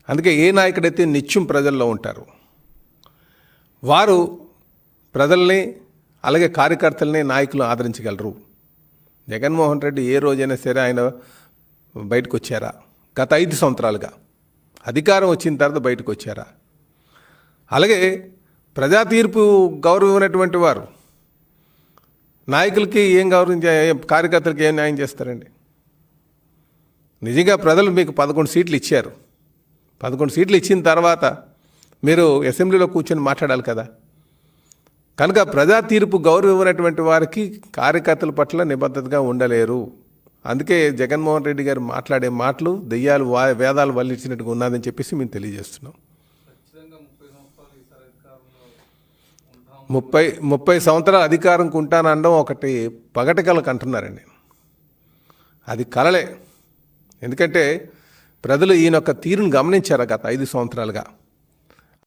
అందుకే ఏ నాయకుడైతే నిత్యం ప్రజల్లో ఉంటారు వారు ప్రజల్ని అలాగే కార్యకర్తల్ని నాయకులు ఆదరించగలరు. జగన్మోహన్ రెడ్డి ఏ రోజైనా సరే ఆయన బయటకు వచ్చారా? గత 5 సంవత్సరాలుగా అధికారం వచ్చిన తర్వాత బయటకు వచ్చారా? అలాగే ప్రజా తీర్పు గౌరవమైనటువంటి వారు నాయకులకి ఏం కార్యకర్తలకి ఏం న్యాయం చేస్తారండి? నిజంగా ప్రజలు మీకు 11 సీట్లు ఇచ్చారు. 11 సీట్లు ఇచ్చిన తర్వాత మీరు అసెంబ్లీలో కూర్చొని మాట్లాడాలి కదా. కనుక ప్రజా తీర్పు గౌరవమైనటువంటి వారికి కార్యకర్తల పట్ల నిబద్ధతగా ఉండలేరు. అందుకే జగన్మోహన్ రెడ్డి గారు మాట్లాడే మాటలు దెయ్యాలు వేదాలు వల్లించినట్టుగా ఉన్నదని చెప్పేసి మేము తెలియజేస్తున్నాం. 30 సంవత్సరాలు అధికారం ఉంటానడం ఒకటి పగటి కళకు అంటున్నారండి. అది కలలే. ఎందుకంటే ప్రజలు ఈయన యొక్క తీరును గమనించారు గత 5 సంవత్సరాలుగా.